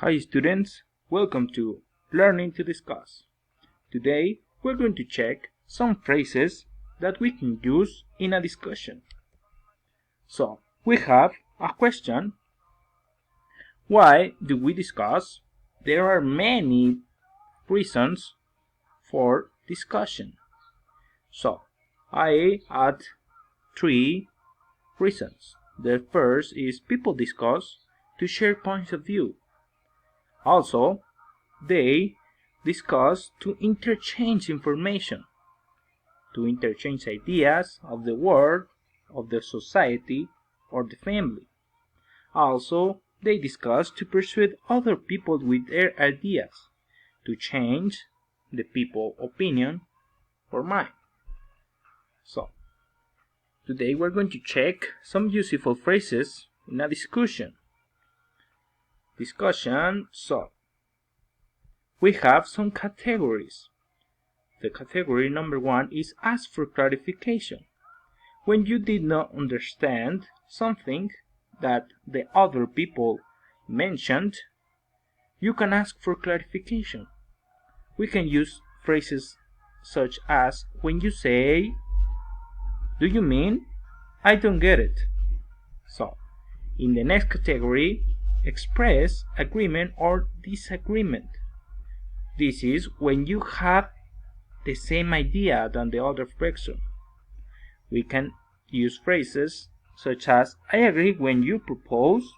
Hi students, welcome to Learning to Discuss. Today we're going to check some phrases that we can use in a discussion. So, we have a question. Why do we discuss? There are many reasons for discussion. So, I add 3 reasons. The first is people discuss to share points of view. Also, they discuss to interchange information, to interchange ideas of the world, of the society, or the family. Also, they discuss to persuade other people with their ideas, to change the people's opinion or mind. So, today we're going to check some useful phrases in a discussion. So, we have some categories. The category number 1 is ask for clarification. When you did not understand something that the other people mentioned, you can ask for clarification. We can use phrases such as when you say, "Do you mean? I don't get it." So, in the next category, express agreement or disagreement. This is when you have the same idea than the other person. We can use phrases such as "I agree when you propose."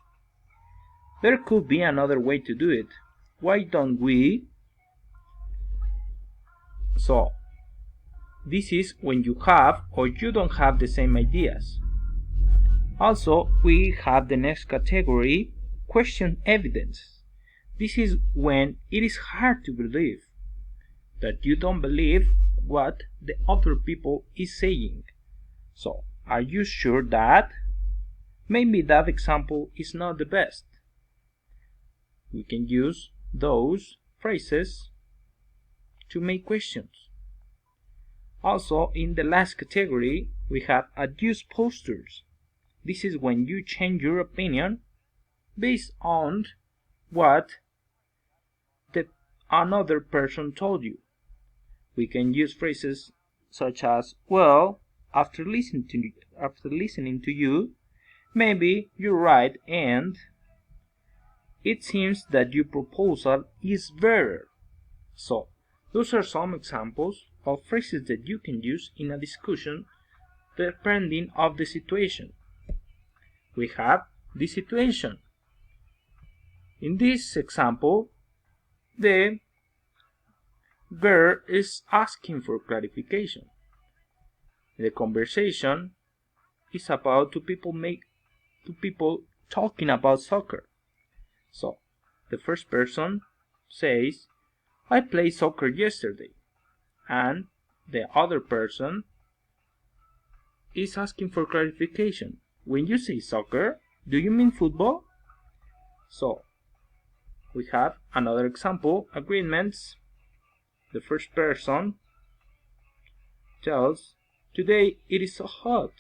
"There could be another way to do it. Why don't we?" So, this is when you have or you don't have the same ideas. Also, we have the next category, question evidence. This is when it is hard to believe that you don't believe what the other people is saying. So, are you sure that? Maybe that example is not the best. We can use those phrases to make questions. Also, in the last category, we have adduce postures. This is when you change your opinion based on what another person told you. We can use phrases such as, "Well, after listening to you, maybe you're right, and it seems that your proposal is better." So, those are some examples of phrases that you can use in a discussion depending on the situation. We have the situation. In this example, the girl is asking for clarification. The conversation is about two people talking about soccer. So, the first person says, "I played soccer yesterday," and the other person is asking for clarification. "When you say soccer, do you mean football?" So, we have another example, agreements. The first person tells, "Today it is so hot,"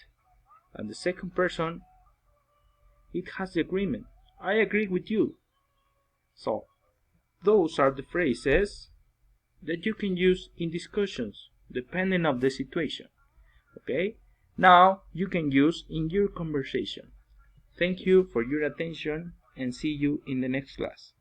and the second person, it has the agreement, "I agree with you." So, those are the phrases that you can use in discussions depending on the situation. Okay? Now you can use in your conversation. Thank you for your attention and see you in the next class.